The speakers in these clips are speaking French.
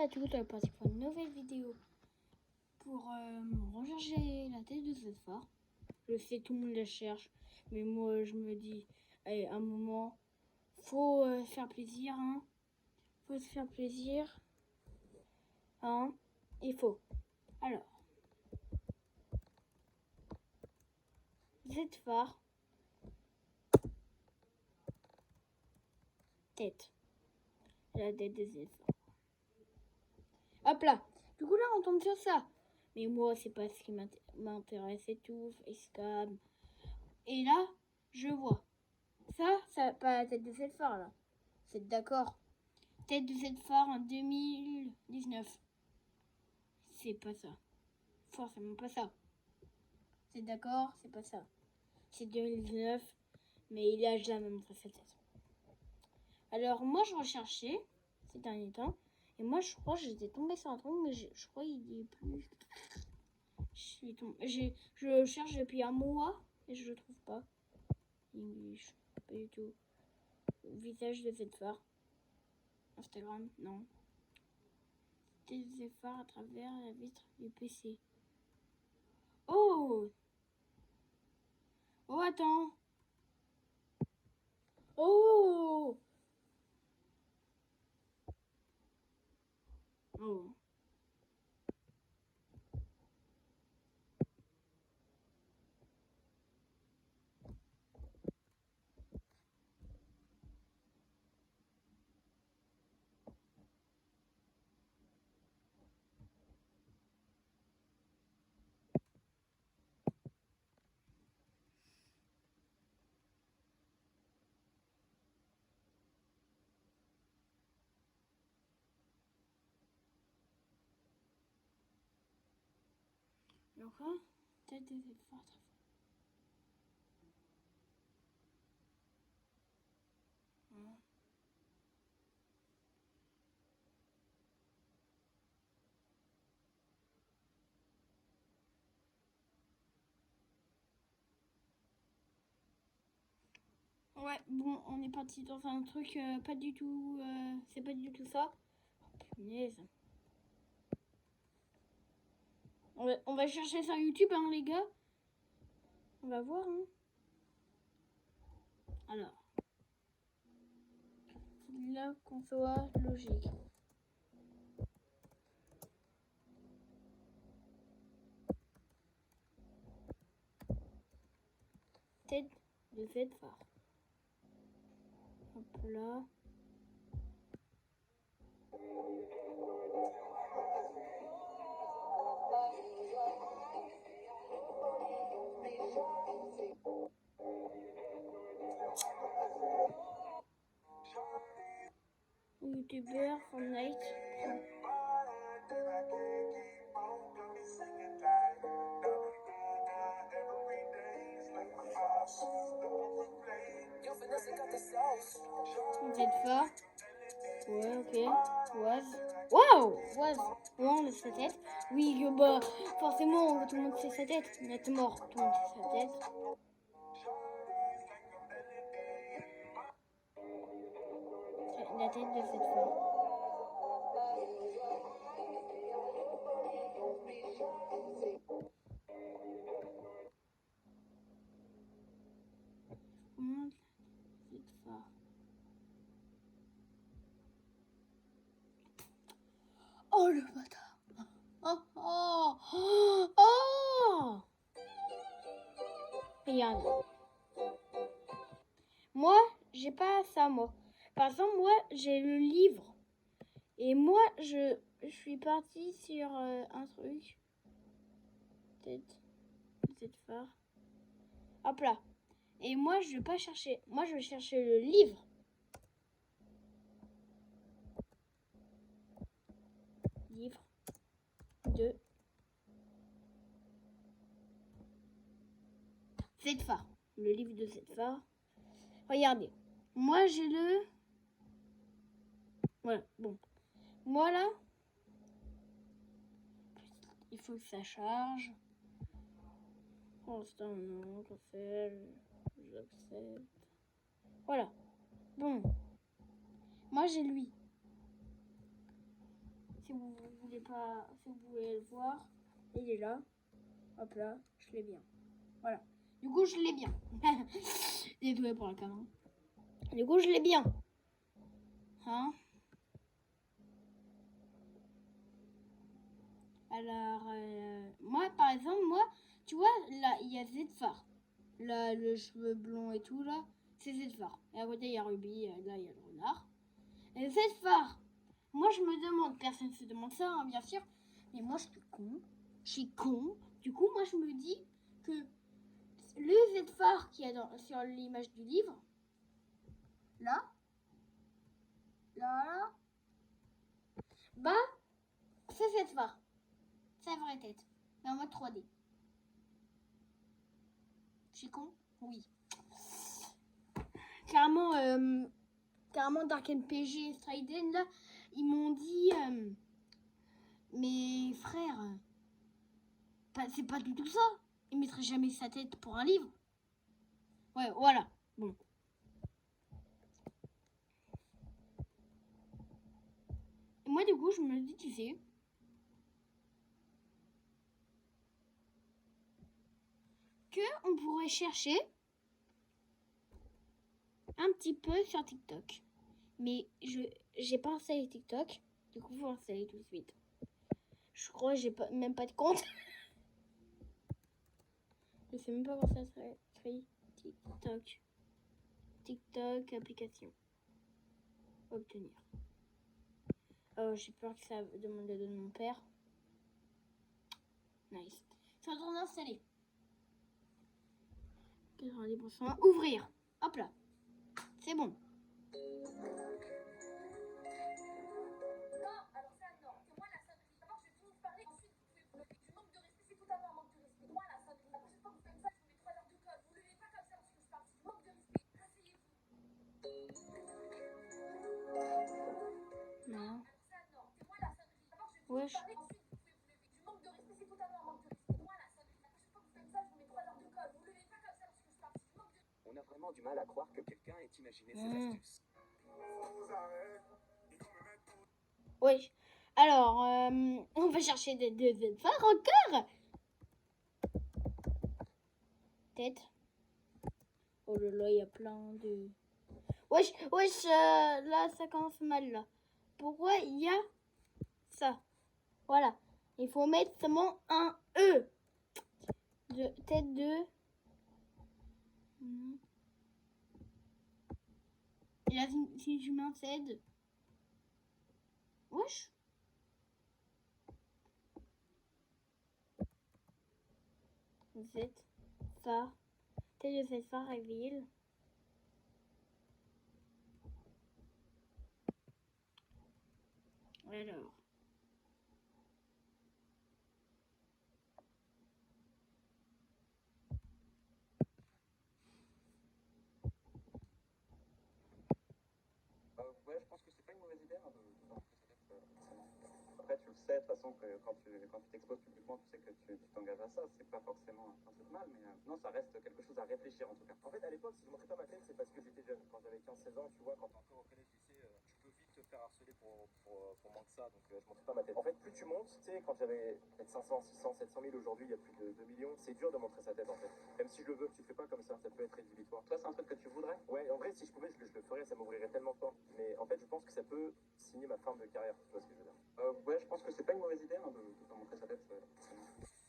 À tous, on est parti pour une nouvelle vidéo pour recharger la tête de cette phare. Je sais, tout le monde la cherche, mais moi je me dis, allez, un moment, faut se faire plaisir, hein. Faut se faire plaisir, hein. Il faut. Alors, cette phare, tête, la tête de cette phare. Hop là. Du coup là, on tombe sur ça. Mais moi, c'est pas ce qui m'intéresse et tout, facecam. Et là, je vois. Ça, pas la tête de cette phare là. C'est d'accord. Tête de cette phare en 2019. C'est pas ça. Forcément pas ça. C'est d'accord, c'est pas ça. C'est 2019, mais il a jamais montré sa tête. Alors moi je recherchais ces derniers temps, et moi je crois que j'étais tombée sur un truc, mais je crois qu'il est plus. Je cherche depuis un mois et je le trouve pas. English, pas du tout. Visage de cette phare. Instagram, non. Tête de cette phare à travers la vitre du PC. Oh! Oh, attends! Oh! Oh. Alors quoi? Tête de cette phare. Ouais, bon, on est parti dans un truc pas du tout. C'est pas du tout ça. Oh, punaise. On va chercher sur YouTube, hein, les gars. On va voir, hein. Alors. C'est là qu'on soit logique. Tête de cette phare. Hop là. YouTubeur, Fortnite. Cette phare. Ouais, ok. Was. Wow! Was. On de sa tête. Oui, bah, forcément, tout le monde sait sa tête. Net mort, tout le monde sait sa tête. La tête de cette phare. Comment cette phare? Oh le bâtard! Oh oh oh oh! Regarde. Moi, j'ai pas ça, moi. Par exemple, moi, j'ai le livre. Et moi, je suis partie sur un truc. Peut-être cette phare. Hop là. Et moi, je vais pas chercher. Moi, je vais chercher le livre. Livre de cette phare. Le livre de cette phare. Regardez. Moi, j'ai le... Voilà, bon. Moi, là, il faut que ça charge. Pour l'instant, non, j'accepte. Voilà. Bon. Moi, j'ai lui. si vous voulez pas, si vous voulez le voir, il est là. Hop là, je l'ai bien. Voilà. Du coup, je l'ai bien. Désolé pour la caméra. Du coup, je l'ai bien. Hein? Alors, moi, par exemple, tu vois, là, il y a Zedfar. Là, le cheveu blond et tout, là, c'est Zedfar. Et à côté, il y a Ruby, là, il y a le renard. Et Zedfar, moi, je me demande, personne ne se demande ça, hein, bien sûr, mais moi, je suis con. Je suis con. Du coup, moi, je me dis que le Zedfar qui est sur l'image du livre, là, bah, c'est Zedfar. Sa vraie tête, mais en mode 3D. Je suis con? Oui. Carrément, Dark MPG Striden, là, ils m'ont dit, mes frères, c'est pas du tout ça. Il mettrait jamais sa tête pour un livre. Ouais, voilà. Bon. Et moi, du coup, je me dis, tu sais, que on pourrait chercher un petit peu sur TikTok. Mais j'ai pas installé TikTok. Du coup, faut l'installer tout de suite. Je crois que j'ai même pas de compte. Je sais même pas comment ça s'écrit. TikTok. TikTok application. Obtenir. Oh, j'ai peur que ça demande le nom de mon père. Nice. C'est en train d'installer. 90%. Ouvrir. Hop là. C'est bon. Non. Wesh. On a vraiment du mal à croire que quelqu'un ait imaginé cette astuce. Oui. Alors, on va chercher des phares encore. Tête. Oh là là, il y a plein de... Wesh, là, ça commence mal, là. Pourquoi il y a ça? Voilà. Il faut mettre seulement un E. Tête de... Et là, si je m'insède... Wesh. Cette phare. Tête de cette phare réveille. Alors. Ouais, je pense que c'est pas une mauvaise idée hein, Après, tu le sais, de toute façon, que quand tu t'exposes publiquement, tu sais que tu t'engages à ça. C'est pas forcément un truc mal, mais non, ça reste quelque chose à réfléchir en tout cas. En fait, à l'époque, si je montrais pas ma tête, c'est parce que j'étais jeune. Quand j'avais 15-16 ans, tu vois, quand t'es encore au collège-lycée, tu peux vite te faire harceler pour moins que ça, donc je montrais pas ma tête. En fait, plus tu montes, tu sais, quand j'avais peut-être 500, 600, 700 000, aujourd'hui, il y a plus de 2 millions, c'est dur de montrer sa tête en fait. Même si je le veux, tu le fais pas comme ça peut être rédhibitoire. Toi, c'est un truc que tu voudrais? Ouais, en vrai, si je pouvais, je le ferais, ça m'ouvrirait tellement de portes. Mais en fait, je pense que ça peut signer ma fin de carrière, tu vois ce que je veux dire. Ouais, je pense que c'est pas une mauvaise idée hein, de montrer sa tête.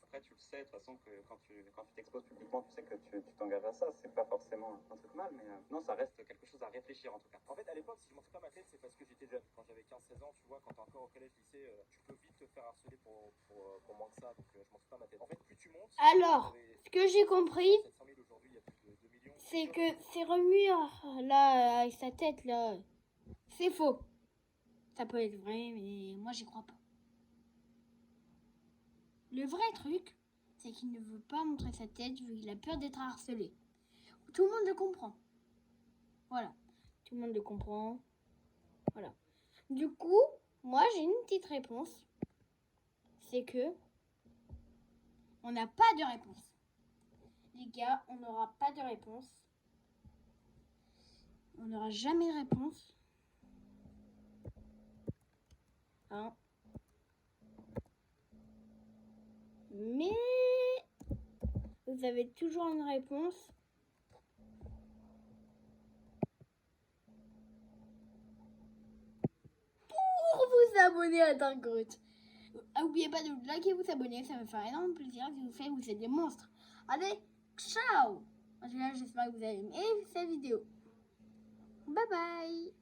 Après, tu le sais, de toute façon, que quand tu t'exposes publiquement, tu sais que tu t'engages à ça. C'est pas forcément un truc mal, mais non, ça reste quelque chose à réfléchir en tout cas. En fait, à l'époque, si je montrais pas ma tête, c'est parce que j'étais jeune. Quand j'avais 15-16 ans, tu vois, quand t'es encore au collège-lycée, tu peux vite te faire harceler pour moins que ça, donc je montrais pas ma tête. En fait, plus tu montes... Alors, ce que j'ai compris, c'est que ces remueurs là, avec sa tête là, c'est faux. Ça peut être vrai, mais moi j'y crois pas. Le vrai truc, c'est qu'il ne veut pas montrer sa tête vu qu'il a peur d'être harcelé. Tout le monde le comprend. Voilà. Tout le monde le comprend. Voilà. Du coup, moi j'ai une petite réponse. C'est que on n'a pas de réponse. Les gars, on n'aura pas de réponse. On n'aura jamais de réponse. Hein? vous avez toujours une réponse. Pour vous abonner à Darkroot. N'oubliez pas de liker, vous abonner, ça me fait énormément plaisir. Si vous faites, vous êtes des monstres. Allez, ciao! En tout cas, j'espère que vous avez aimé cette vidéo. Bye bye!